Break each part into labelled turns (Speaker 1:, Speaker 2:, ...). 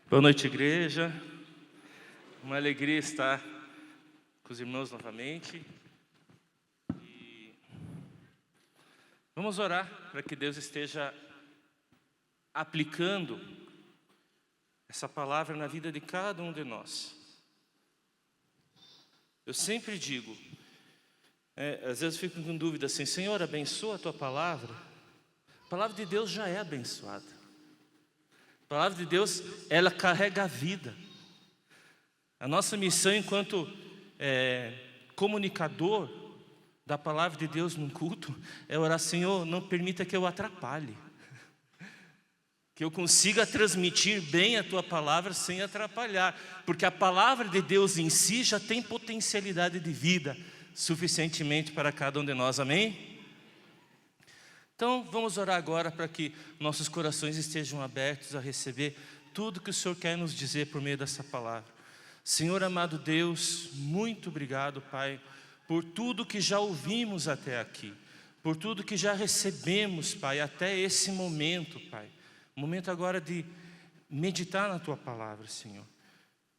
Speaker 1: Boa noite, igreja. Uma alegria estar com os irmãos novamente. E vamos orar para que Deus esteja aplicando essa palavra na vida de cada um de nós. Eu sempre digo, às vezes eu fico com dúvida assim: Senhor, abençoa a Tua palavra. A palavra de Deus já é abençoada. A palavra de Deus, ela carrega a vida. A nossa missão enquanto comunicador da palavra de Deus num culto é orar: Senhor, não permita que eu atrapalhe, que eu consiga transmitir bem a Tua palavra sem atrapalhar, porque a palavra de Deus em si já tem potencialidade de vida suficientemente para cada um de nós, amém? Então vamos orar agora para que nossos corações estejam abertos a receber tudo que o Senhor quer nos dizer por meio dessa palavra. Senhor amado Deus, muito obrigado, Pai, por tudo que já ouvimos até aqui, por tudo que já recebemos, Pai, até esse momento, Pai. Momento agora de meditar na Tua palavra, Senhor.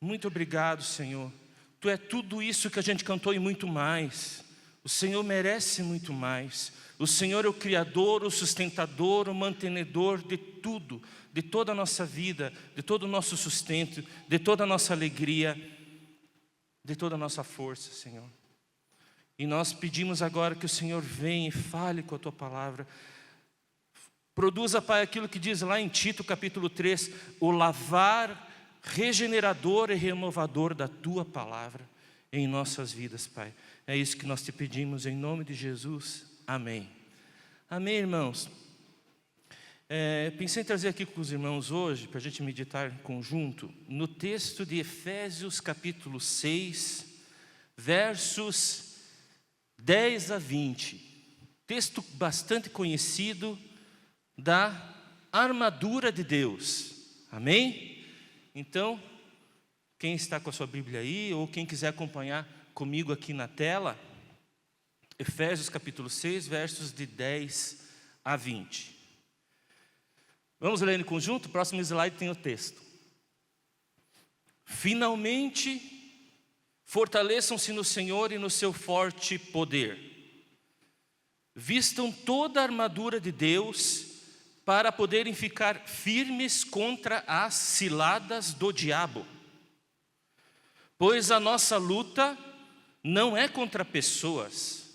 Speaker 1: Muito obrigado, Senhor. Tu é tudo isso que a gente cantou e muito mais. O Senhor merece muito mais. O Senhor é o Criador, o sustentador, o mantenedor de tudo, de toda a nossa vida, de todo o nosso sustento, de toda a nossa alegria, de toda a nossa força, Senhor. E nós pedimos agora que o Senhor venha e fale com a Tua palavra. Produza, Pai, aquilo que diz lá em Tito capítulo 3, o lavar regenerador e renovador da Tua palavra em nossas vidas, Pai. É isso que nós te pedimos em nome de Jesus. Amém. Amém, irmãos. Pensei em trazer aqui com os irmãos hoje, para a gente meditar em conjunto, no texto de Efésios capítulo 6, versos 10 a 20. Texto bastante conhecido da armadura de Deus. Amém? Então, quem está com a sua Bíblia aí, ou quem quiser acompanhar comigo aqui na tela, Efésios capítulo 6, versos de 10 a 20. Vamos ler em conjunto? O próximo slide tem o texto. Finalmente, fortaleçam-se no Senhor e no seu forte poder. Vistam toda a armadura de Deus para poderem ficar firmes contra as ciladas do diabo. Pois a nossa luta não é contra pessoas,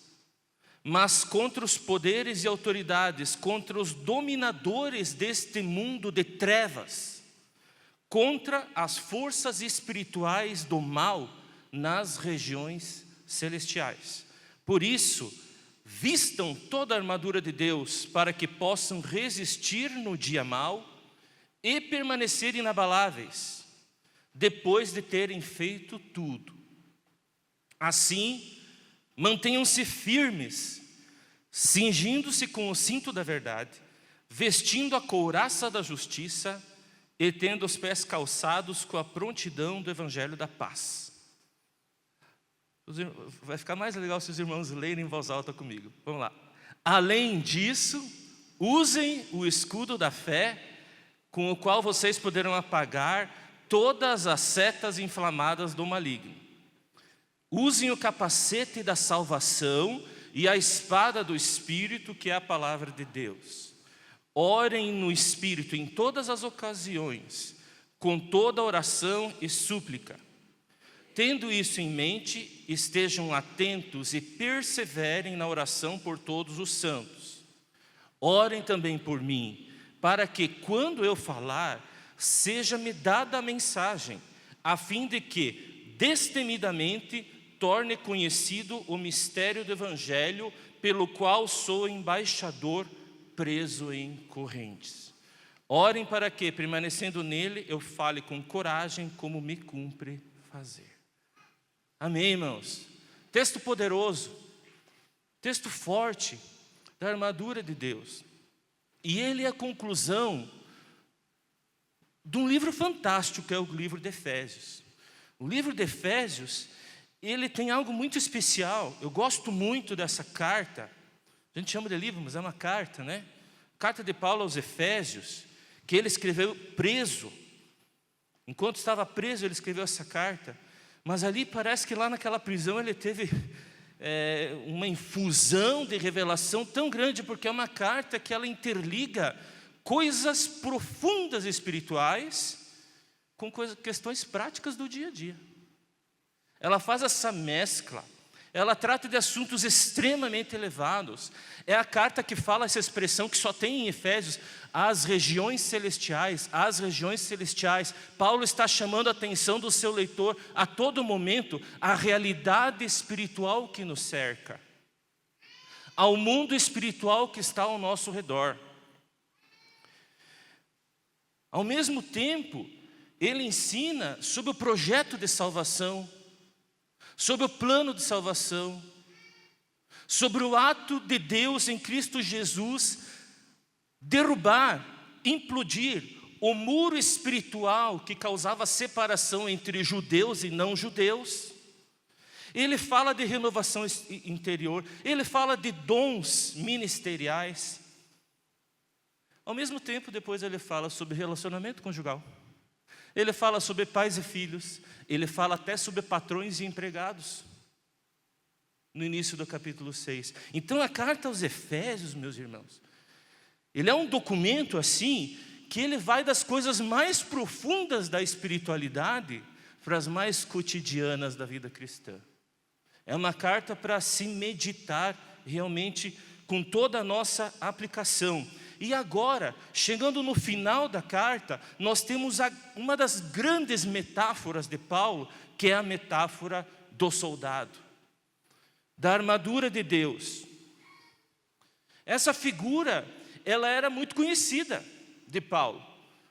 Speaker 1: mas contra os poderes e autoridades, contra os dominadores deste mundo de trevas, contra as forças espirituais do mal nas regiões celestiais. Por isso, vistam toda a armadura de Deus para que possam resistir no dia mau e permanecer inabaláveis, depois de terem feito tudo. Assim, mantenham-se firmes, cingindo-se com o cinto da verdade, vestindo a couraça da justiça e tendo os pés calçados com a prontidão do evangelho da paz. Vai ficar mais legal se os irmãos lerem em voz alta comigo. Vamos lá. Além disso, usem o escudo da fé, com o qual vocês poderão apagar todas as setas inflamadas do maligno. Usem o capacete da salvação e a espada do Espírito, que é a palavra de Deus. Orem no Espírito em todas as ocasiões, com toda oração e súplica. Tendo isso em mente, estejam atentos e perseverem na oração por todos os santos. Orem também por mim, para que, quando eu falar, seja-me dada a mensagem, a fim de que, destemidamente, torne conhecido o mistério do Evangelho, pelo qual sou embaixador preso em correntes. Orem para que, permanecendo nele, eu fale com coragem, como me cumpre fazer. Amém, irmãos? Texto poderoso, texto forte da armadura de Deus. E ele é a conclusão de um livro fantástico, que é o livro de Efésios. O livro de Efésios, ele tem algo muito especial. Eu gosto muito dessa carta. A gente chama de livro, mas é uma carta, né? Carta de Paulo aos Efésios, que ele escreveu preso. Enquanto estava preso, ele escreveu essa carta. Mas ali parece que lá naquela prisão ele teve uma infusão de revelação tão grande, porque é uma carta que ela interliga coisas profundas espirituais com questões práticas do dia a dia. Ela faz essa mescla. Ela trata de assuntos extremamente elevados. É a carta que fala essa expressão que só tem em Efésios, as regiões celestiais, as regiões celestiais. Paulo está chamando a atenção do seu leitor a todo momento à realidade espiritual que nos cerca, ao mundo espiritual que está ao nosso redor. Ao mesmo tempo, ele ensina sobre o projeto de salvação, sobre o plano de salvação, sobre o ato de Deus em Cristo Jesus derrubar, implodir o muro espiritual que causava separação entre judeus e não judeus. Ele fala de renovação interior, ele fala de dons ministeriais. Ao mesmo tempo, depois ele fala sobre relacionamento conjugal. Ele fala sobre pais e filhos. Ele fala até sobre patrões e empregados, no início do capítulo 6. Então a carta aos Efésios, meus irmãos, ele é um documento assim, que ele vai das coisas mais profundas da espiritualidade para as mais cotidianas da vida cristã. É uma carta para se meditar realmente com toda a nossa aplicação. E agora, chegando no final da carta, nós temos uma das grandes metáforas de Paulo, que é a metáfora do soldado, da armadura de Deus. Essa figura, ela era muito conhecida de Paulo,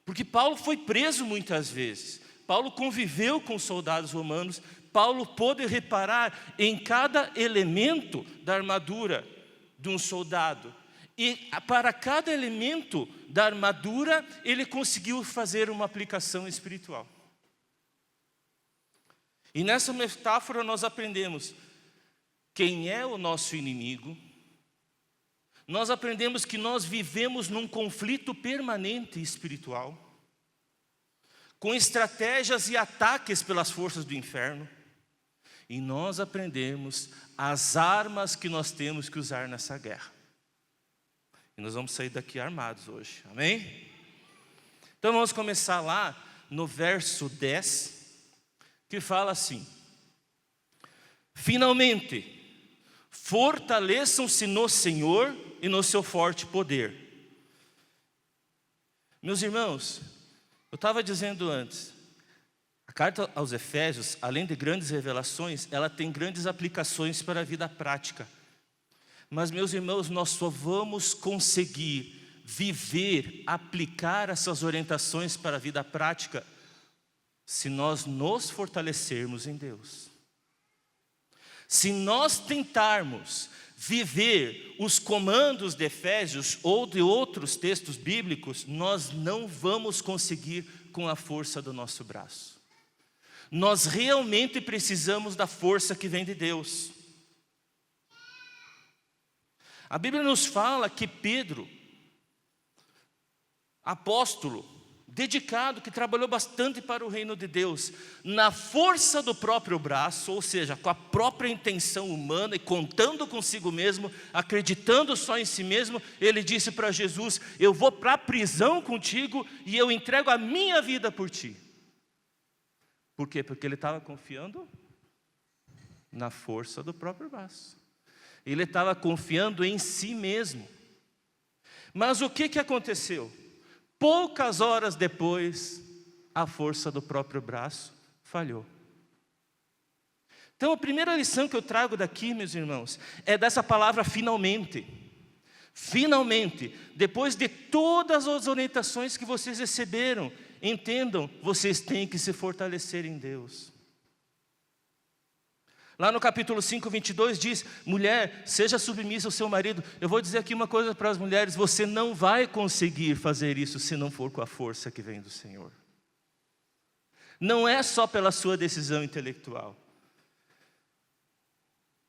Speaker 1: porque Paulo foi preso muitas vezes. Paulo conviveu com soldados romanos. Paulo pôde reparar em cada elemento da armadura de um soldado. E para cada elemento da armadura, ele conseguiu fazer uma aplicação espiritual. E nessa metáfora nós aprendemos quem é o nosso inimigo. Nós aprendemos que nós vivemos num conflito permanente espiritual, com estratégias e ataques pelas forças do inferno. E nós aprendemos as armas que nós temos que usar nessa guerra. E nós vamos sair daqui armados hoje, amém? Então vamos começar lá no verso 10, que fala assim: finalmente, fortaleçam-se no Senhor e no seu forte poder. Meus irmãos, eu estava dizendo antes, a carta aos Efésios, além de grandes revelações, ela tem grandes aplicações para a vida prática. Mas, meus irmãos, nós só vamos conseguir viver, aplicar essas orientações para a vida prática se nós nos fortalecermos em Deus. Se nós tentarmos viver os comandos de Efésios ou de outros textos bíblicos, nós não vamos conseguir com a força do nosso braço. Nós realmente precisamos da força que vem de Deus. A Bíblia nos fala que Pedro, apóstolo, dedicado, que trabalhou bastante para o reino de Deus, na força do próprio braço, ou seja, com a própria intenção humana e contando consigo mesmo, acreditando só em si mesmo, ele disse para Jesus: eu vou para a prisão contigo e eu entrego a minha vida por ti. Por quê? Porque ele estava confiando na força do próprio braço. Ele estava confiando em si mesmo. Mas o que aconteceu? Poucas horas depois, a força do próprio braço falhou. Então a primeira lição que eu trago daqui, meus irmãos, é dessa palavra finalmente. Finalmente, depois de todas as orientações que vocês receberam, entendam, vocês têm que se fortalecer em Deus. Lá no capítulo 5, 22 diz: mulher, seja submissa ao seu marido. Eu vou dizer aqui uma coisa para as mulheres: você não vai conseguir fazer isso se não for com a força que vem do Senhor. Não é só pela sua decisão intelectual.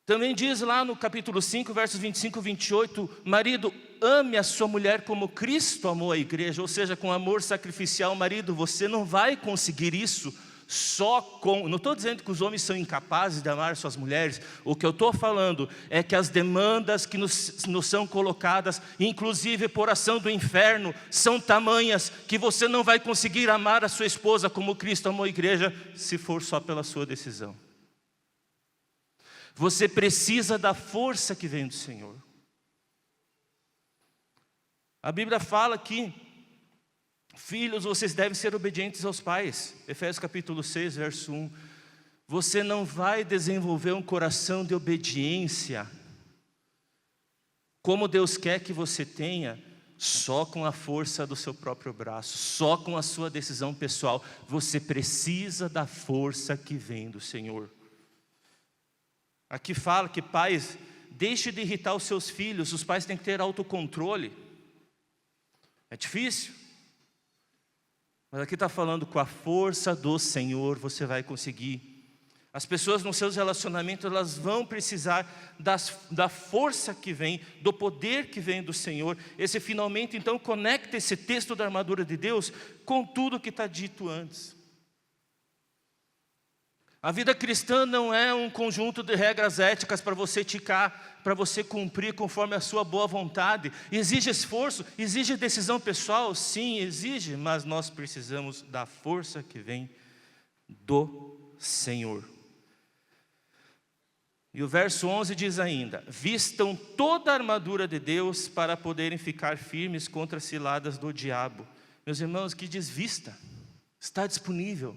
Speaker 1: Também diz lá no capítulo 5, versos 25 e 28, marido, ame a sua mulher como Cristo amou a igreja, ou seja, com amor sacrificial. Marido, você não vai conseguir isso só com... Não estou dizendo que os homens são incapazes de amar suas mulheres. O que eu estou falando é que as demandas que nos são colocadas, inclusive por ação do inferno, são tamanhas que você não vai conseguir amar a sua esposa como Cristo amou a igreja, se for só pela sua decisão. Você precisa da força que vem do Senhor. A Bíblia fala que, filhos, vocês devem ser obedientes aos pais. Efésios capítulo 6, verso 1. Você não vai desenvolver um coração de obediência, como Deus quer que você tenha, só com a força do seu próprio braço, só com a sua decisão pessoal. Você precisa da força que vem do Senhor. Aqui fala que pais, deixe de irritar os seus filhos. Os pais têm que ter autocontrole. É difícil. Mas aqui está falando, com a força do Senhor você vai conseguir. As pessoas nos seus relacionamentos, elas vão precisar da força que vem, do poder que vem do Senhor. Esse finalmente, então, conecta esse texto da armadura de Deus com tudo que está dito antes. A vida cristã não é um conjunto de regras éticas para você ticar, para você cumprir conforme a sua boa vontade. Exige esforço, exige decisão pessoal, sim, exige, mas nós precisamos da força que vem do Senhor. E o verso 11 diz ainda: vistam toda a armadura de Deus para poderem ficar firmes contra as ciladas do diabo. Meus irmãos, que diz vista, está disponível.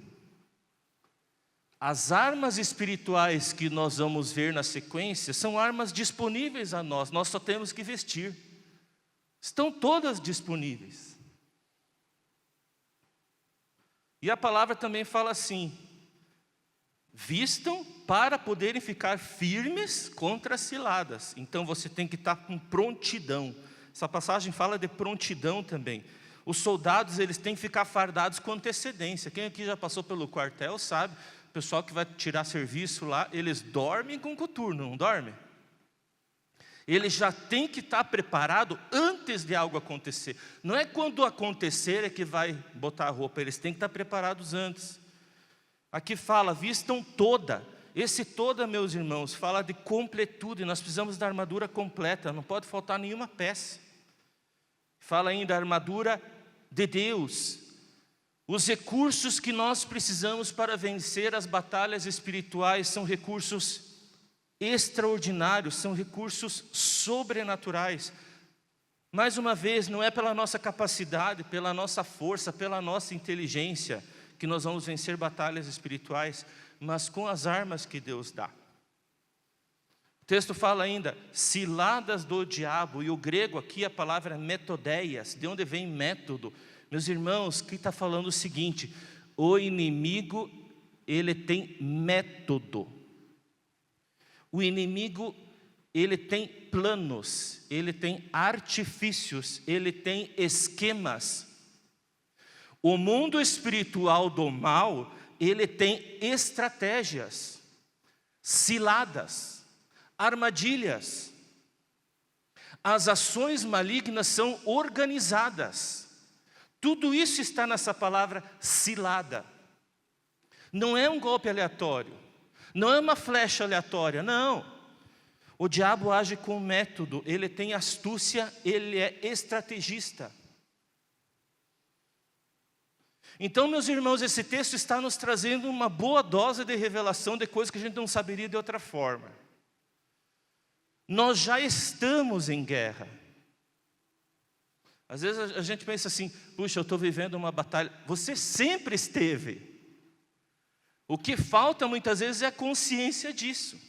Speaker 1: As armas espirituais que nós vamos ver na sequência são armas disponíveis a nós, nós só temos que vestir. Estão todas disponíveis. E a palavra também fala assim: vistam para poderem ficar firmes contra as ciladas. Então você tem que estar com prontidão. Essa passagem fala de prontidão também. Os soldados, eles têm que ficar fardados com antecedência. Quem aqui já passou pelo quartel sabe. O pessoal que vai tirar serviço lá, eles dormem com coturno, não dormem? Ele já tem que estar preparado antes de algo acontecer. Não é quando acontecer é que vai botar a roupa, eles têm que estar preparados antes. Aqui fala, vistam toda. Esse toda, meus irmãos, fala de completude. Nós precisamos da armadura completa, não pode faltar nenhuma peça. Fala ainda da armadura de Deus. Os recursos que nós precisamos para vencer as batalhas espirituais são recursos extraordinários, são recursos sobrenaturais. Mais uma vez, não é pela nossa capacidade, pela nossa força, pela nossa inteligência que nós vamos vencer batalhas espirituais, mas com as armas que Deus dá. O texto fala ainda, ciladas do diabo, e o grego aqui a palavra metodeias, de onde vem método. Meus irmãos, que está falando o seguinte, o inimigo, ele tem método. O inimigo, ele tem planos, ele tem artifícios, ele tem esquemas. O mundo espiritual do mal, ele tem estratégias, ciladas, armadilhas. As ações malignas são organizadas. Tudo isso está nessa palavra cilada. Não é um golpe aleatório, não é uma flecha aleatória, não. O diabo age com método, ele tem astúcia, ele é estrategista. Então, meus irmãos, esse texto está nos trazendo uma boa dose de revelação de coisas que a gente não saberia de outra forma. Nós já estamos em guerra. Às vezes a gente pensa assim, puxa, eu estou vivendo uma batalha. Você sempre esteve. O que falta muitas vezes é a consciência disso.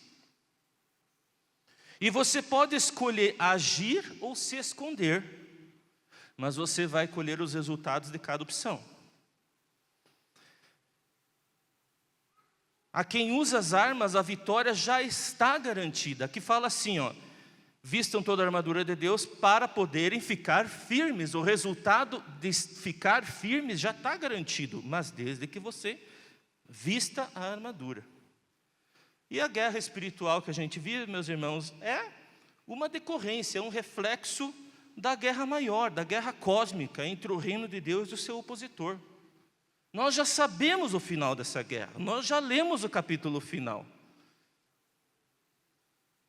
Speaker 1: E você pode escolher agir ou se esconder, mas você vai colher os resultados de cada opção. A quem usa as armas, a vitória já está garantida. Aqui fala assim, ó, vistam toda a armadura de Deus para poderem ficar firmes. O resultado de ficar firmes já está garantido, mas desde que você vista a armadura. E a guerra espiritual que a gente vive, meus irmãos, é uma decorrência, é um reflexo da guerra maior, da guerra cósmica entre o reino de Deus e o seu opositor. Nós já sabemos o final dessa guerra, nós já lemos o capítulo final.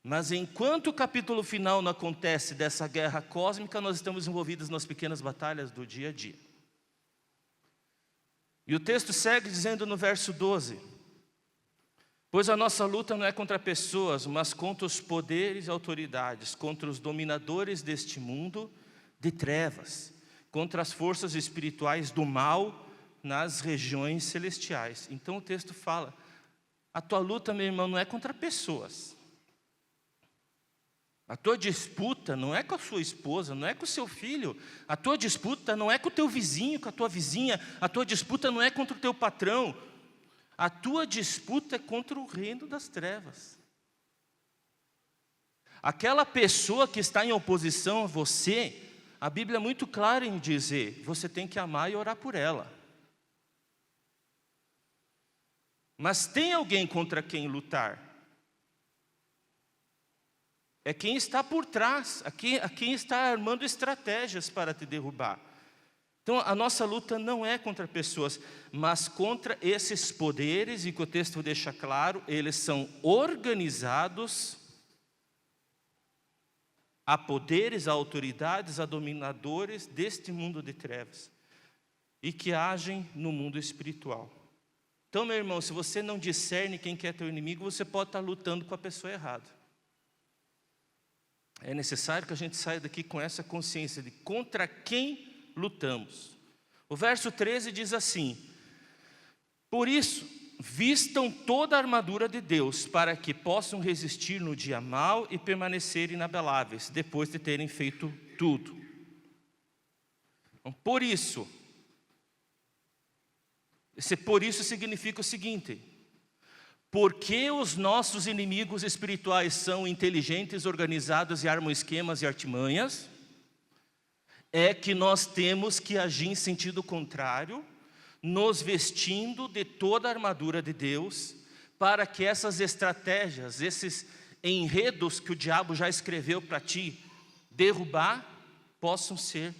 Speaker 1: Mas enquanto o capítulo final não acontece dessa guerra cósmica, nós estamos envolvidos nas pequenas batalhas do dia a dia. E o texto segue dizendo no verso 12: pois a nossa luta não é contra pessoas, mas contra os poderes e autoridades, contra os dominadores deste mundo de trevas, contra as forças espirituais do mal nas regiões celestiais. Então o texto fala, a tua luta, meu irmão, não é contra pessoas. A tua disputa não é com a sua esposa, não é com o seu filho. A tua disputa não é com o teu vizinho, com a tua vizinha. A tua disputa não é contra o teu patrão. A tua disputa é contra o reino das trevas. Aquela pessoa que está em oposição a você, a Bíblia é muito clara em dizer, você tem que amar e orar por ela. Mas tem alguém contra quem lutar. É quem está por trás, a quem está armando estratégias para te derrubar. Então a nossa luta não é contra pessoas, mas contra esses poderes, e que o texto deixa claro, eles são organizados a poderes, a autoridades, a dominadores deste mundo de trevas, e que agem no mundo espiritual. Então, meu irmão, se você não discerne quem que é teu inimigo, você pode estar lutando com a pessoa errada. É necessário que a gente saia daqui com essa consciência de contra quem lutamos. O verso 13 diz assim: por isso, vistam toda a armadura de Deus, para que possam resistir no dia mau e permanecer inabaláveis, depois de terem feito tudo. Então, por isso, esse por isso significa o seguinte: porque os nossos inimigos espirituais são inteligentes, organizados e armam esquemas e artimanhas, é que nós temos que agir em sentido contrário, nos vestindo de toda a armadura de Deus, para que essas estratégias, esses enredos que o diabo já escreveu para ti derrubar, possam ser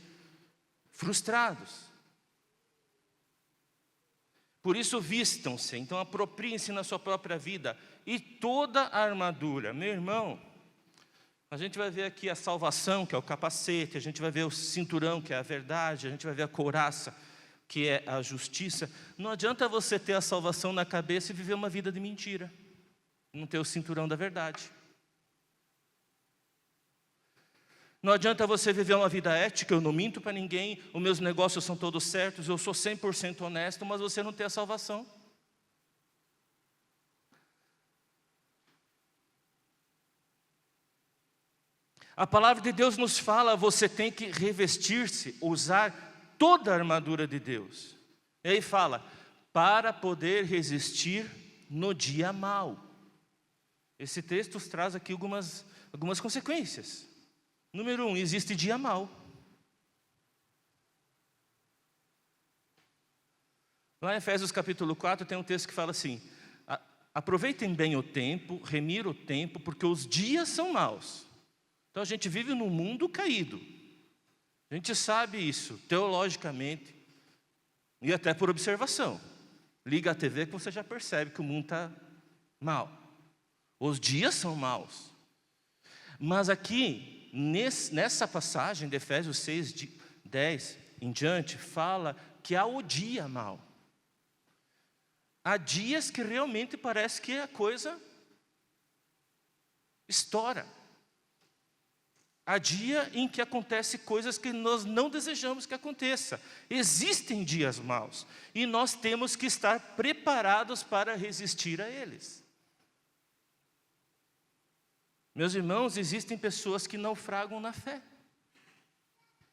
Speaker 1: frustrados. Por isso vistam-se, então apropriem-se na sua própria vida, e toda a armadura. Meu irmão, a gente vai ver aqui a salvação, que é o capacete, a gente vai ver o cinturão, que é a verdade, a gente vai ver a couraça, que é a justiça. Não adianta você ter a salvação na cabeça e viver uma vida de mentira, não ter o cinturão da verdade. Não adianta você viver uma vida ética, eu não minto para ninguém, os meus negócios são todos certos, eu sou 100% honesto, mas você não tem a salvação. A palavra de Deus nos fala, você tem que revestir-se, usar toda a armadura de Deus. E aí fala, para poder resistir no dia mau. Esse texto traz aqui algumas consequências. Número 1, existe dia mau. Lá em Efésios capítulo 4 tem um texto que fala assim, aproveitem bem o tempo, remira o tempo, porque os dias são maus. Então a gente vive num mundo caído. A gente sabe isso teologicamente e até por observação. Liga a TV que você já percebe que o mundo está mal. Os dias são maus. Mas aqui, nessa passagem de Efésios 6, 10 em diante, fala que há o dia mau. Há dias que realmente parece que a coisa estoura. Há dia em que acontecem coisas que nós não desejamos que aconteça. Existem dias maus e nós temos que estar preparados para resistir a eles. Meus irmãos, existem pessoas que naufragam na fé.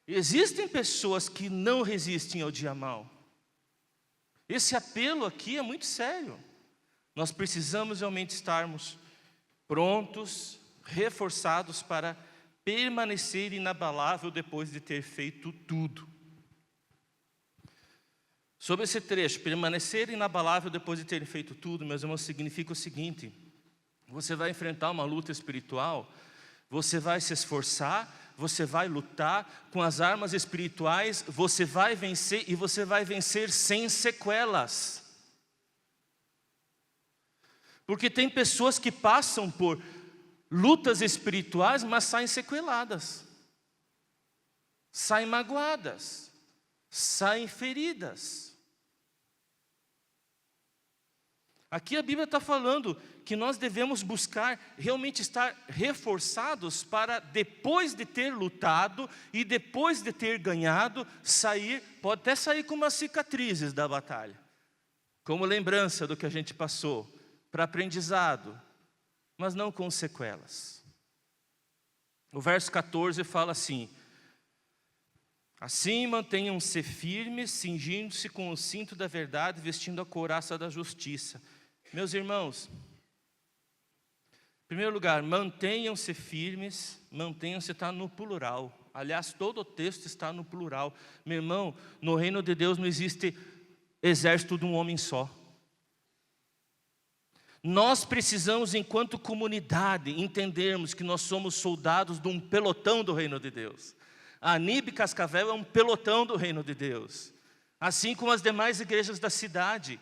Speaker 1: Existem pessoas que não resistem ao dia mau. Esse apelo aqui é muito sério. Nós precisamos realmente estarmos prontos, reforçados para permanecer inabalável depois de ter feito tudo. Sobre esse trecho, permanecer inabalável depois de ter feito tudo, meus irmãos, significa o seguinte: você vai enfrentar uma luta espiritual, você vai se esforçar, você vai lutar com as armas espirituais, você vai vencer e você vai vencer sem sequelas. Porque tem pessoas que passam por lutas espirituais, mas saem sequeladas, saem magoadas, saem feridas. Aqui a Bíblia está falando que nós devemos buscar realmente estar reforçados para, depois de ter lutado e depois de ter ganhado, sair, pode até sair com umas cicatrizes da batalha, como lembrança do que a gente passou, para aprendizado, mas não com sequelas. O verso 14 fala assim: assim mantenham-se firmes, cingindo-se com o cinto da verdade, vestindo a couraça da justiça. Meus irmãos, em primeiro lugar, mantenham-se firmes, mantenham-se está no plural. Aliás, todo o texto está no plural. Meu irmão, no reino de Deus não existe exército de um homem só. Nós precisamos, enquanto comunidade, entendermos que nós somos soldados de um pelotão do reino de Deus. A Anibe Cascavel é um pelotão do reino de Deus, assim como as demais igrejas da cidade.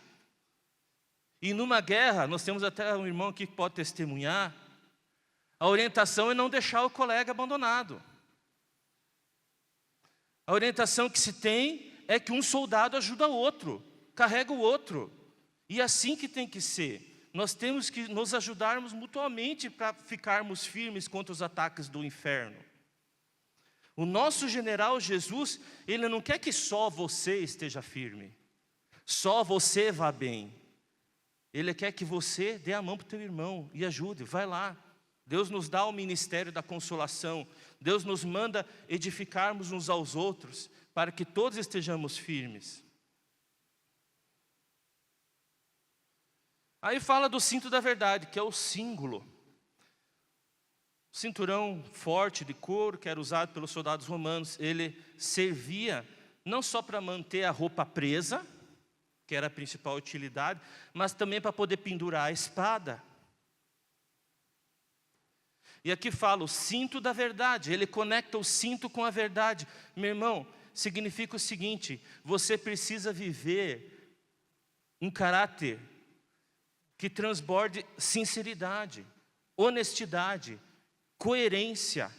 Speaker 1: E numa guerra, nós temos até um irmão aqui que pode testemunhar, a orientação é não deixar o colega abandonado. A orientação que se tem é que um soldado ajuda o outro, carrega o outro. E é assim que tem que ser. Nós temos que nos ajudarmos mutuamente para ficarmos firmes contra os ataques do inferno. O nosso general Jesus, ele não quer que só você esteja firme, só você vá bem. Ele quer que você dê a mão para o teu irmão e ajude, vai lá. Deus nos dá o ministério da consolação. Deus nos manda edificarmos uns aos outros, para que todos estejamos firmes. Aí fala do cinto da verdade, que é o símbolo. Cinturão forte de couro, que era usado pelos soldados romanos, ele servia não só para manter a roupa presa, que era a principal utilidade, mas também para poder pendurar a espada. E aqui fala o cinto da verdade, ele conecta o cinto com a verdade. Meu irmão, significa o seguinte: você precisa viver um caráter que transborde sinceridade, honestidade, coerência,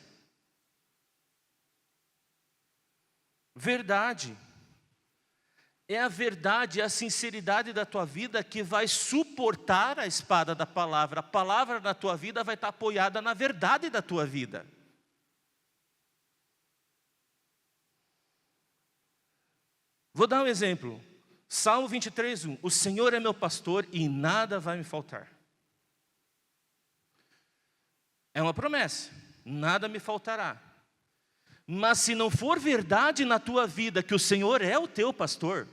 Speaker 1: verdade. É a verdade, é a sinceridade da tua vida que vai suportar a espada da palavra. A palavra da tua vida vai estar apoiada na verdade da tua vida. Vou dar um exemplo. Salmo 23:1. O Senhor é meu pastor e nada vai me faltar. É uma promessa, nada me faltará. Mas se não for verdade na tua vida que o Senhor é o teu pastor,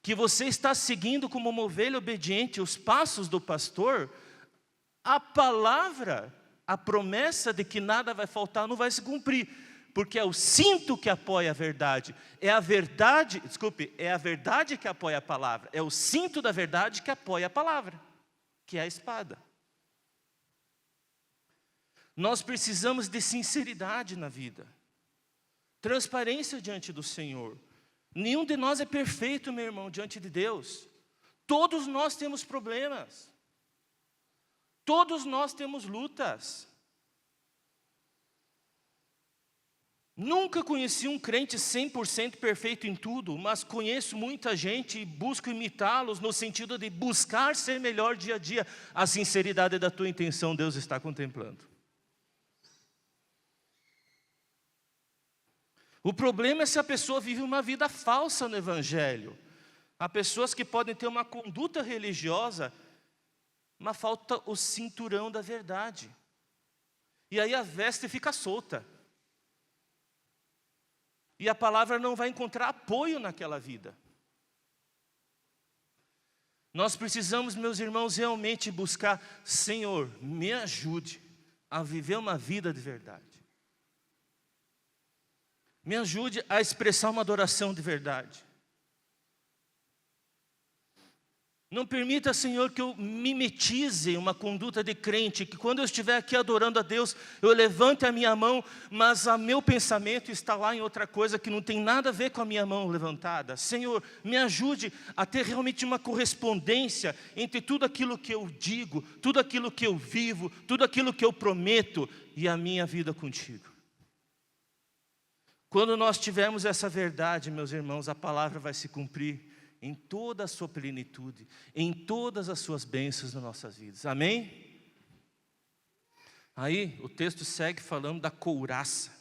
Speaker 1: que você está seguindo como uma ovelha obediente os passos do pastor, a palavra, a promessa de que nada vai faltar não vai se cumprir, porque é o cinto que apoia a verdade, é a verdade que apoia a palavra, é o cinto da verdade que apoia a palavra, que é a espada. Nós precisamos de sinceridade na vida, transparência diante do Senhor. Nenhum de nós é perfeito, meu irmão, diante de Deus. Todos nós temos problemas. Todos nós temos lutas. Nunca conheci um crente 100% perfeito em tudo, mas conheço muita gente e busco imitá-los no sentido de buscar ser melhor dia a dia. A sinceridade da tua intenção Deus está contemplando. O problema é se a pessoa vive uma vida falsa no Evangelho. Há pessoas que podem ter uma conduta religiosa, mas falta o cinturão da verdade. E aí a veste fica solta. E a palavra não vai encontrar apoio naquela vida. Nós precisamos, meus irmãos, realmente buscar: Senhor, me ajude a viver uma vida de verdade. Me ajude a expressar uma adoração de verdade. Não permita, Senhor, que eu mimetize uma conduta de crente, que quando eu estiver aqui adorando a Deus, eu levante a minha mão, mas o meu pensamento está lá em outra coisa que não tem nada a ver com a minha mão levantada. Senhor, me ajude a ter realmente uma correspondência entre tudo aquilo que eu digo, tudo aquilo que eu vivo, tudo aquilo que eu prometo e a minha vida contigo. Quando nós tivermos essa verdade, meus irmãos, a palavra vai se cumprir em toda a sua plenitude, em todas as suas bênçãos nas nossas vidas. Amém? Aí o texto segue falando da couraça.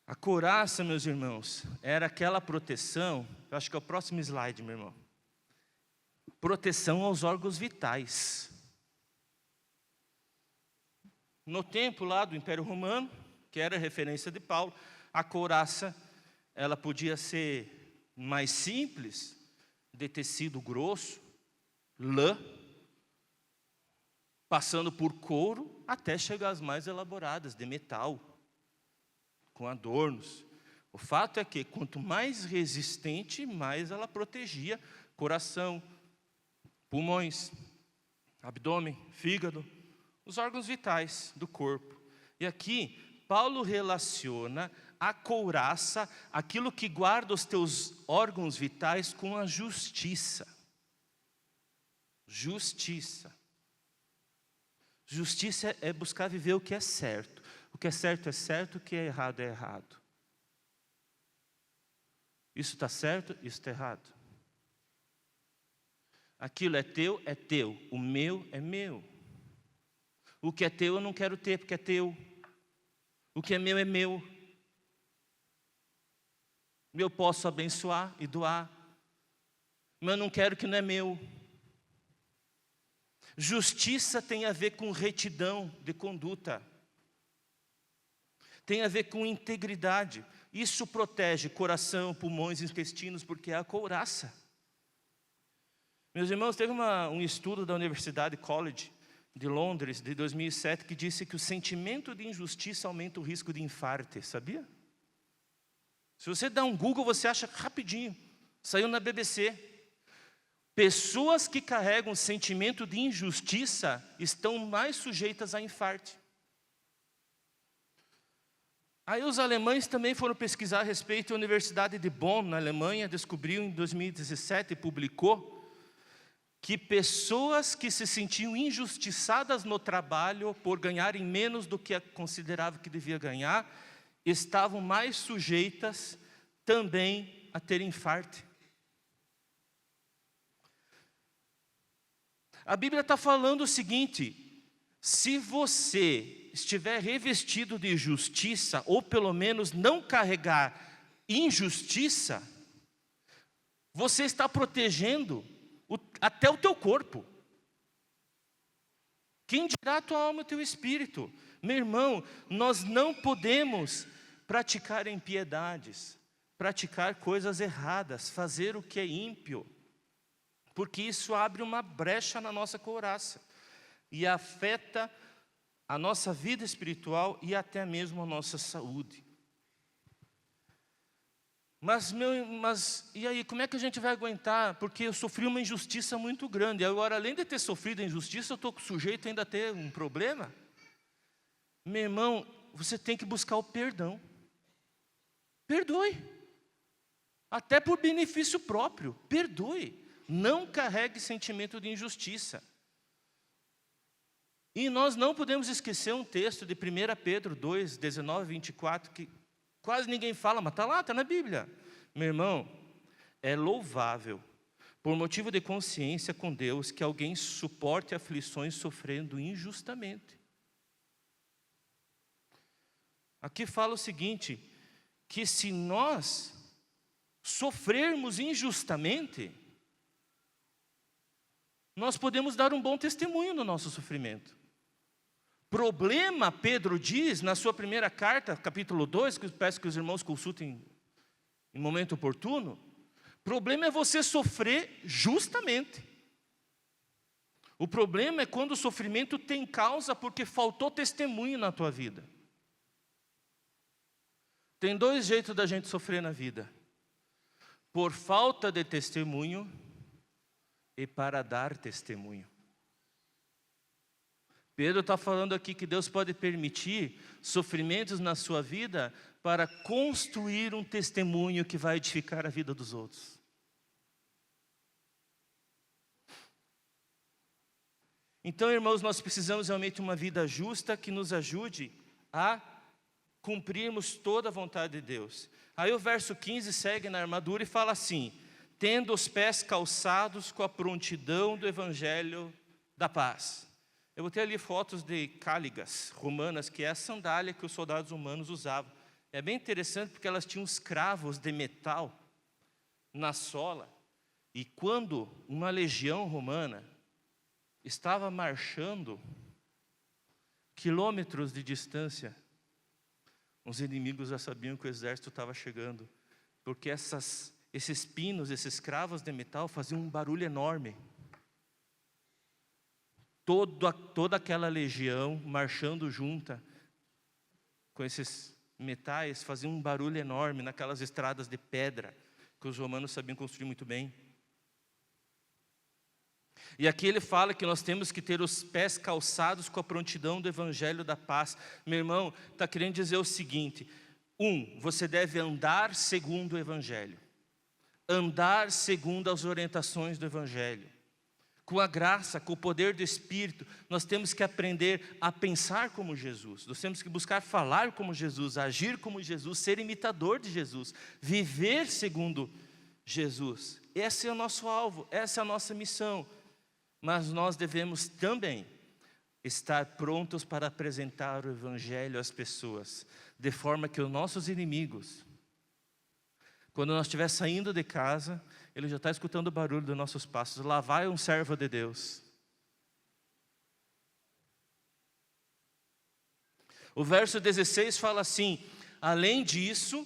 Speaker 1: A couraça, meus irmãos, era aquela proteção, eu acho que é o próximo slide, meu irmão. Proteção aos órgãos vitais. No tempo lá do Império Romano, que era a referência de Paulo, a couraça, ela podia ser mais simples, de tecido grosso, lã, passando por couro, até chegar às mais elaboradas, de metal, com adornos. O fato é que quanto mais resistente, mais ela protegia coração, pulmões, abdômen, fígado, os órgãos vitais do corpo. E aqui, Paulo relaciona a couraça, aquilo que guarda os teus órgãos vitais, com a justiça. Justiça. Justiça é buscar viver o que é certo. O que é certo, o que é errado. Isso está certo, isso está errado. Aquilo é teu, o meu é meu. O que é teu eu não quero ter porque é teu. O que é meu é meu. Eu posso abençoar e doar, mas eu não quero que não é meu. Justiça tem a ver com retidão de conduta. Tem a ver com integridade. Isso protege coração, pulmões, intestinos, porque é a couraça. Meus irmãos, teve um estudo da Universidade College de Londres, de 2007, que disse que o sentimento de injustiça aumenta o risco de infarto, sabia? Se você dá um Google, você acha rapidinho. Saiu na BBC. Pessoas que carregam sentimento de injustiça estão mais sujeitas a infarto. Aí os alemães também foram pesquisar a respeito. A Universidade de Bonn, na Alemanha, descobriu em 2017 e publicou que pessoas que se sentiam injustiçadas no trabalho por ganharem menos do que considerava que devia ganhar, estavam mais sujeitas também a ter infarto. A Bíblia está falando o seguinte: se você estiver revestido de justiça, ou pelo menos não carregar injustiça, você está protegendo até o teu corpo. Quem dirá a tua alma e o teu espírito? Meu irmão, nós não podemos praticar impiedades, praticar coisas erradas, fazer o que é ímpio, porque isso abre uma brecha na nossa couraça e afeta a nossa vida espiritual e até mesmo a nossa saúde. Mas e aí, como é que a gente vai aguentar? Porque eu sofri uma injustiça muito grande. Agora, além de ter sofrido a injustiça, eu estou sujeito ainda a ter um problema? Meu irmão, você tem que buscar o perdão. Perdoe. Até por benefício próprio. Perdoe. Não carregue sentimento de injustiça. E nós não podemos esquecer um texto de 1 Pedro 2, 19 e 24, que quase ninguém fala, mas está lá, está na Bíblia. Meu irmão, é louvável, por motivo de consciência com Deus, que alguém suporte aflições sofrendo injustamente. Aqui fala o seguinte, que se nós sofrermos injustamente, nós podemos dar um bom testemunho no nosso sofrimento. Problema, Pedro diz na sua primeira carta, capítulo 2, que eu peço que os irmãos consultem em momento oportuno. Problema é você sofrer justamente. O problema é quando o sofrimento tem causa porque faltou testemunho na tua vida. Tem dois jeitos da gente sofrer na vida: por falta de testemunho e para dar testemunho. Pedro está falando aqui que Deus pode permitir sofrimentos na sua vida para construir um testemunho que vai edificar a vida dos outros. Então, irmãos, nós precisamos realmente de uma vida justa que nos ajude a cumprirmos toda a vontade de Deus. Aí o verso 15 segue na armadura e fala assim: tendo os pés calçados com a prontidão do evangelho da paz. Eu botei ali fotos de cáligas romanas, que é a sandália que os soldados romanos usavam. É bem interessante porque elas tinham os cravos de metal na sola. E quando uma legião romana estava marchando quilômetros de distância, os inimigos já sabiam que o exército estava chegando, porque esses pinos, esses cravos de metal faziam um barulho enorme. Toda aquela legião marchando junta com esses metais fazia um barulho enorme naquelas estradas de pedra que os romanos sabiam construir muito bem. E aqui ele fala que nós temos que ter os pés calçados com a prontidão do evangelho da paz. Meu irmão, está querendo dizer o seguinte: você deve andar segundo o evangelho, andar segundo as orientações do evangelho. Com a graça, com o poder do Espírito, nós temos que aprender a pensar como Jesus. Nós temos que buscar falar como Jesus, agir como Jesus, ser imitador de Jesus, viver segundo Jesus. Esse é o nosso alvo, essa é a nossa missão. Mas nós devemos também estar prontos para apresentar o Evangelho às pessoas, de forma que os nossos inimigos, quando nós estiver saindo de casa, ele já está escutando o barulho dos nossos passos. Lá vai um servo de Deus. O verso 16 fala assim: além disso,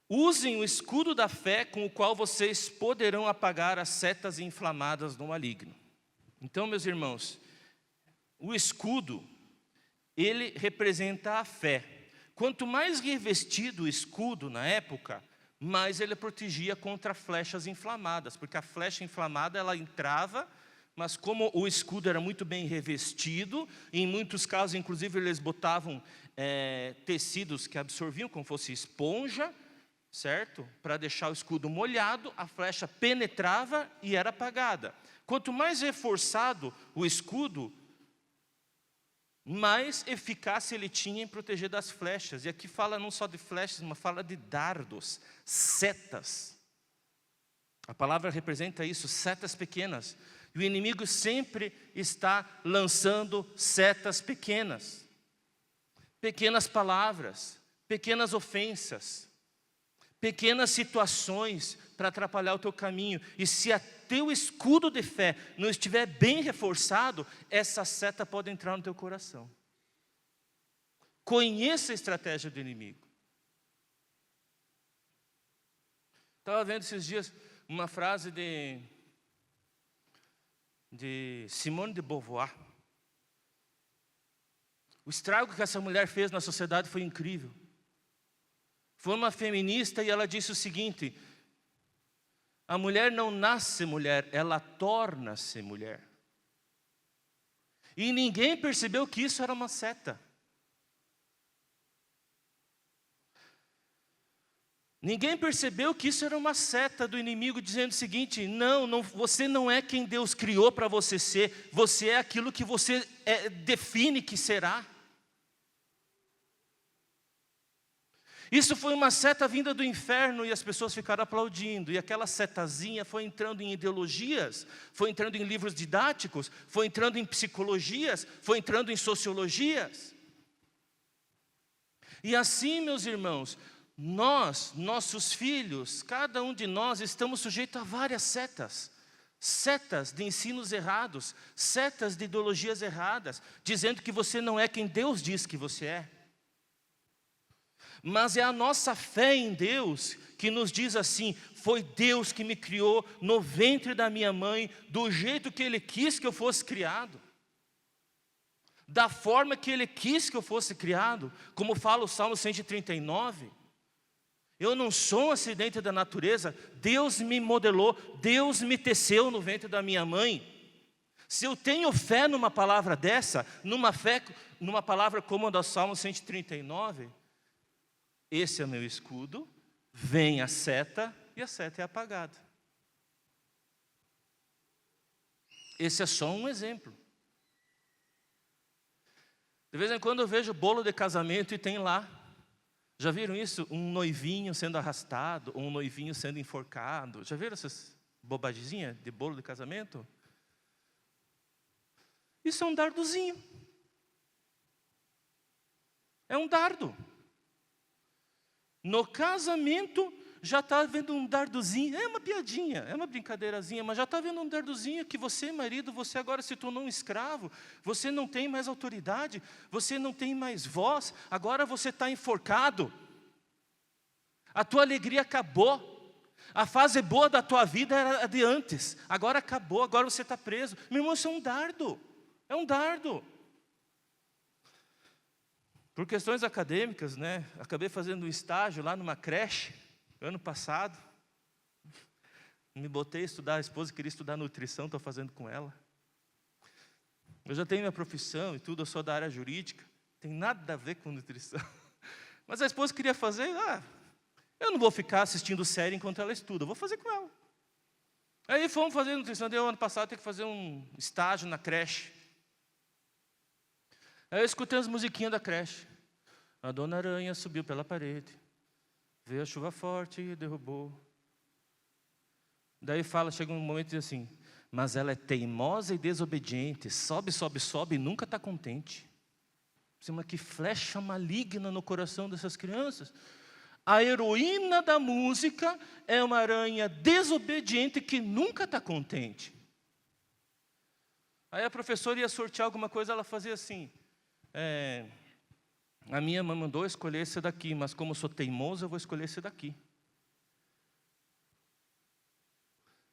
Speaker 1: usem o escudo da fé com o qual vocês poderão apagar as setas inflamadas do maligno. Então, meus irmãos, o escudo, ele representa a fé. Quanto mais revestido o escudo na época, mais ele protegia contra flechas inflamadas, porque a flecha inflamada ela entrava, mas como o escudo era muito bem revestido, em muitos casos inclusive eles botavam tecidos que absorviam como fosse esponja, certo? Para deixar o escudo molhado, a flecha penetrava e era apagada. Quanto mais reforçado o escudo, mais eficácia ele tinha em proteger das flechas. E aqui fala não só de flechas, mas fala de dardos, setas. A palavra representa isso, setas pequenas. E o inimigo sempre está lançando setas pequenas. Pequenas palavras, pequenas ofensas, pequenas situações para atrapalhar o teu caminho. E se a teu escudo de fé não estiver bem reforçado, essa seta pode entrar no teu coração. Conheça a estratégia do inimigo. Estava vendo esses dias uma frase de Simone de Beauvoir. O estrago que essa mulher fez na sociedade foi incrível. Foi uma feminista e ela disse o seguinte: a mulher não nasce mulher, ela torna-se mulher. E ninguém percebeu que isso era uma seta. Ninguém percebeu que isso era uma seta do inimigo dizendo o seguinte: não, você não é quem Deus criou para você ser, você é aquilo que você define que será. Isso foi uma seta vinda do inferno e as pessoas ficaram aplaudindo. E aquela setazinha foi entrando em ideologias, foi entrando em livros didáticos, foi entrando em psicologias, foi entrando em sociologias. E assim, meus irmãos, nossos filhos, cada um de nós estamos sujeitos a várias setas. Setas de ensinos errados, setas de ideologias erradas, dizendo que você não é quem Deus diz que você é. Mas é a nossa fé em Deus que nos diz assim: foi Deus que me criou no ventre da minha mãe, do jeito que Ele quis que eu fosse criado, da forma que Ele quis que eu fosse criado, como fala o Salmo 139. Eu não sou um acidente da natureza. Deus me modelou, Deus me teceu no ventre da minha mãe. Se eu tenho fé numa palavra dessa, numa palavra como a do Salmo 139, esse é o meu escudo, vem a seta e a seta é apagada. Esse é só um exemplo. De vez em quando eu vejo bolo de casamento e tem lá, já viram isso? Um noivinho sendo arrastado, ou um noivinho sendo enforcado. Já viram essas bobaginhas de bolo de casamento? Isso é um dardozinho. É um dardo. No casamento, já está vendo um dardozinho. É uma piadinha, é uma brincadeirazinha, mas já está vendo um dardozinho que você, marido, você agora se tornou um escravo. Você não tem mais autoridade, você não tem mais voz. Agora você está enforcado. A tua alegria acabou. A fase boa da tua vida era a de antes. Agora acabou, agora você está preso. Meu irmão, isso é um dardo. É um dardo. Por questões acadêmicas, né? Acabei fazendo um estágio lá numa creche, ano passado. Me botei a estudar, a esposa queria estudar nutrição, estou fazendo com ela. Eu já tenho minha profissão e tudo, eu sou da área jurídica. Tem nada a ver com nutrição. Mas a esposa queria fazer, eu não vou ficar assistindo série enquanto ela estuda, eu vou fazer com ela. Aí fomos fazer nutrição, deu ano passado, tem que fazer um estágio na creche. Aí eu escutei as musiquinhas da creche. A dona Aranha subiu pela parede, veio a chuva forte e derrubou. Daí chega um momento e diz assim, mas ela é teimosa e desobediente, sobe, sobe, sobe e nunca está contente. Mas que flecha maligna no coração dessas crianças. A heroína da música é uma aranha desobediente que nunca está contente. Aí a professora ia sortear alguma coisa, ela fazia assim, a minha mãe mandou escolher esse daqui, mas como eu sou teimoso, eu vou escolher esse daqui.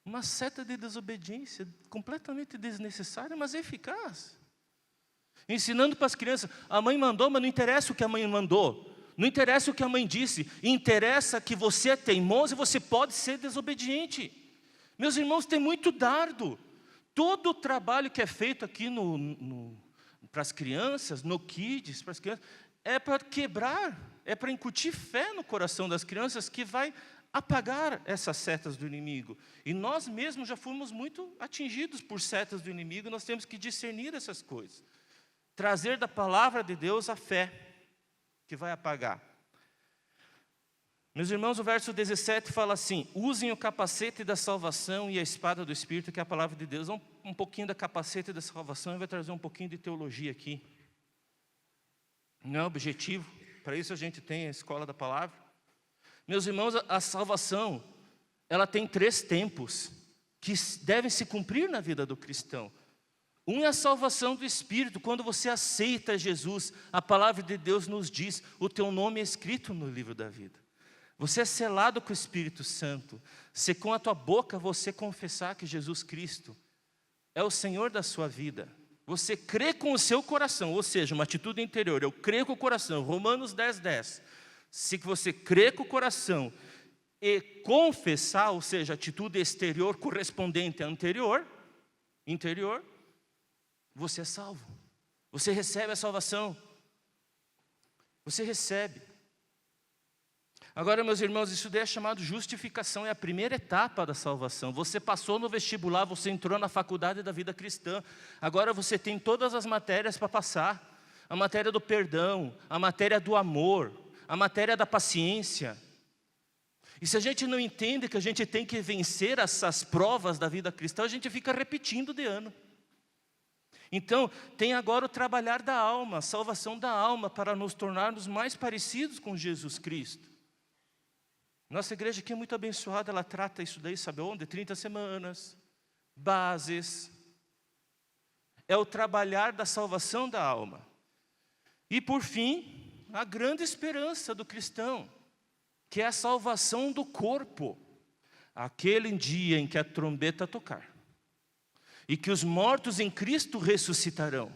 Speaker 1: Uma seta de desobediência, completamente desnecessária, mas eficaz. Ensinando para as crianças, a mãe mandou, mas não interessa o que a mãe mandou. Não interessa o que a mãe disse, interessa que você é teimoso e você pode ser desobediente. Meus irmãos, tem muito dardo. Todo o trabalho que é feito aqui para as crianças, no Kids, para as crianças, é para quebrar, é para incutir fé no coração das crianças que vai apagar essas setas do inimigo. E nós mesmos já fomos muito atingidos por setas do inimigo, nós temos que discernir essas coisas. Trazer da palavra de Deus a fé, que vai apagar. Meus irmãos, o verso 17 fala assim, usem o capacete da salvação e a espada do Espírito, que é a palavra de Deus. Um pouquinho da capacete da salvação e vai trazer um pouquinho de teologia aqui. Não é objetivo, para isso a gente tem a escola da palavra. Meus irmãos, a salvação, ela tem 3 tempos que devem se cumprir na vida do cristão. Um é a salvação do Espírito, quando você aceita Jesus, a palavra de Deus nos diz, o teu nome é escrito no livro da vida. Você é selado com o Espírito Santo, se com a tua boca você confessar que Jesus Cristo é o Senhor da sua vida, você crê com o seu coração, ou seja, uma atitude interior, eu creio com o coração, Romanos 10:10, se você crê com o coração e confessar, ou seja, atitude exterior correspondente à interior, você é salvo, você recebe a salvação, você recebe. Agora, meus irmãos, isso daí é chamado justificação, é a primeira etapa da salvação. Você passou no vestibular, você entrou na faculdade da vida cristã, agora você tem todas as matérias para passar, a matéria do perdão, a matéria do amor, a matéria da paciência. E se a gente não entende que a gente tem que vencer essas provas da vida cristã, a gente fica repetindo de ano. Então, tem agora o trabalhar da alma, a salvação da alma, para nos tornarmos mais parecidos com Jesus Cristo. Nossa igreja aqui é muito abençoada, ela trata isso daí, sabe onde? 30 semanas, bases. É o trabalhar da salvação da alma. E por fim, a grande esperança do cristão, que é a salvação do corpo. Aquele dia em que a trombeta tocar. E que os mortos em Cristo ressuscitarão.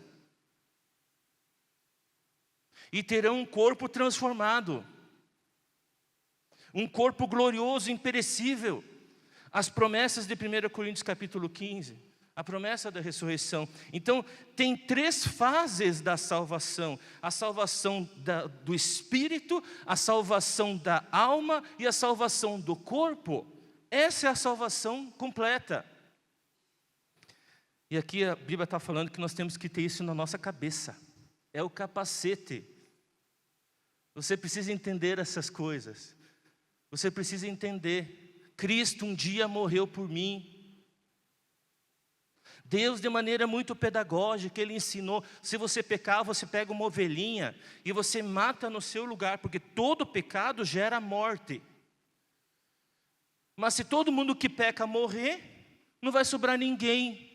Speaker 1: E terão um corpo transformado. um corpo glorioso, imperecível. As promessas de 1 Coríntios capítulo 15, a promessa da ressurreição. Então, tem 3 fases da salvação: a salvação do espírito, a salvação da alma e a salvação do corpo. Essa é a salvação completa. E aqui a Bíblia está falando que nós temos que ter isso na nossa cabeça. É o capacete. Você precisa entender essas coisas. Você precisa entender. Cristo um dia morreu por mim. Deus, de maneira muito pedagógica, Ele ensinou: se você pecar, você pega uma ovelhinha e você mata no seu lugar, porque todo pecado gera morte. Mas se todo mundo que peca morrer, não vai sobrar ninguém.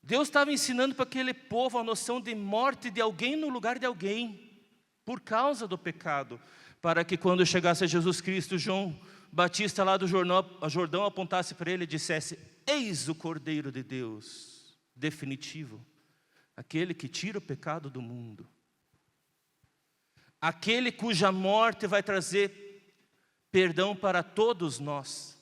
Speaker 1: Deus estava ensinando para aquele povo a noção de morte de alguém no lugar de alguém, por causa do pecado, para que quando chegasse Jesus Cristo, João Batista lá do Jordão apontasse para ele e dissesse: eis o Cordeiro de Deus, definitivo, aquele que tira o pecado do mundo, aquele cuja morte vai trazer perdão para todos nós.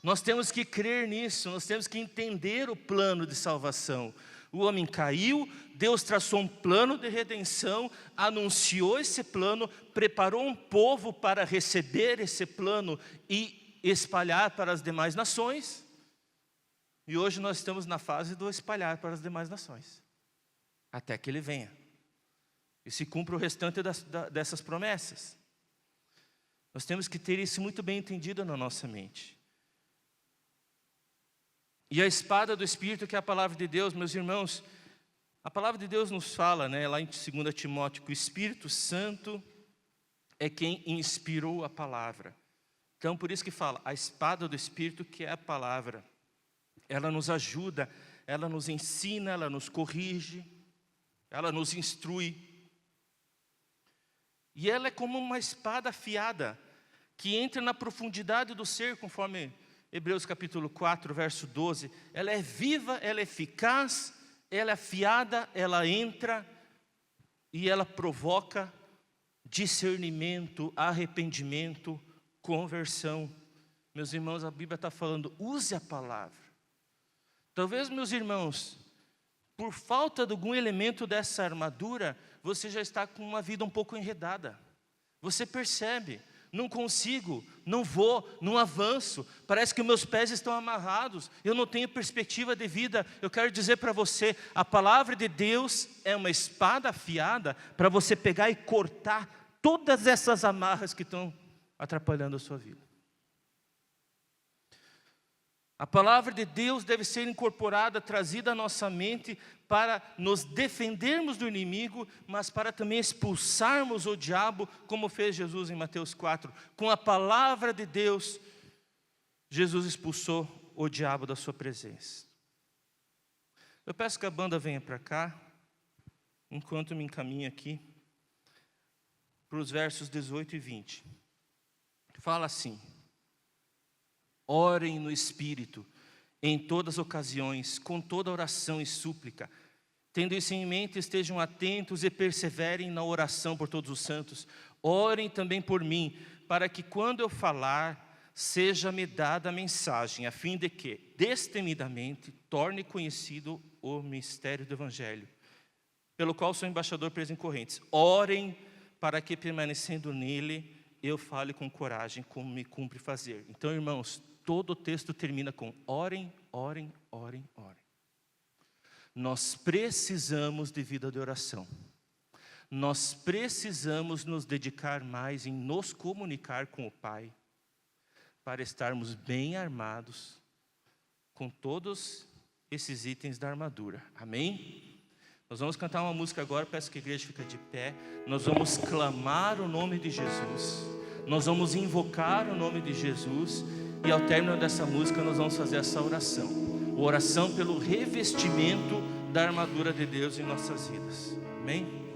Speaker 1: Nós temos que crer nisso, nós temos que entender o plano de salvação. O homem caiu, Deus traçou um plano de redenção, anunciou esse plano, preparou um povo para receber esse plano e espalhar para as demais nações. E hoje nós estamos na fase do espalhar para as demais nações, até que Ele venha e se cumpra o restante dessas promessas. Nós temos que ter isso muito bem entendido na nossa mente. E a espada do Espírito, que é a palavra de Deus, meus irmãos, a palavra de Deus nos fala, lá em 2 Timóteo, que o Espírito Santo é quem inspirou a palavra. Então, por isso que fala, a espada do Espírito, que é a palavra, ela nos ajuda, ela nos ensina, ela nos corrige, ela nos instrui. E ela é como uma espada afiada, que entra na profundidade do ser, conforme Hebreus capítulo 4, verso 12. Ela é viva, ela é eficaz, ela é afiada, ela entra e ela provoca discernimento, arrependimento, conversão. Meus irmãos, a Bíblia está falando, use a palavra. Talvez, meus irmãos, por falta de algum elemento dessa armadura, você já está com uma vida um pouco enredada. Você percebe, não consigo, não vou, não avanço, parece que meus pés estão amarrados, eu não tenho perspectiva de vida. Eu quero dizer para você, a palavra de Deus é uma espada afiada para você pegar e cortar todas essas amarras que estão atrapalhando a sua vida. A palavra de Deus deve ser incorporada, trazida à nossa mente para nos defendermos do inimigo, mas para também expulsarmos o diabo, como fez Jesus em Mateus 4. Com a palavra de Deus, Jesus expulsou o diabo da sua presença. Eu peço que a banda venha para cá, enquanto me encaminho aqui, para os versos 18 e 20. Fala assim: orem no Espírito, em todas as ocasiões, com toda oração e súplica. Tendo isso em mente, estejam atentos e perseverem na oração por todos os santos. Orem também por mim, para que quando eu falar, seja-me dada a mensagem, a fim de que, destemidamente, torne conhecido o mistério do Evangelho, pelo qual sou embaixador preso em correntes. Orem para que, permanecendo nele, eu fale com coragem, como me cumpre fazer. Então, irmãos, todo o texto termina com orem, orem, orem, orem. Nós precisamos de vida de oração. Nós precisamos nos dedicar mais em nos comunicar com o Pai, para estarmos bem armados com todos esses itens da armadura. Amém? Nós vamos cantar uma música agora, peço que a igreja fique de pé. Nós vamos clamar o nome de Jesus. Nós vamos invocar o nome de Jesus. E ao término dessa música nós vamos fazer essa oração. Oração pelo revestimento da armadura de Deus em nossas vidas. Amém?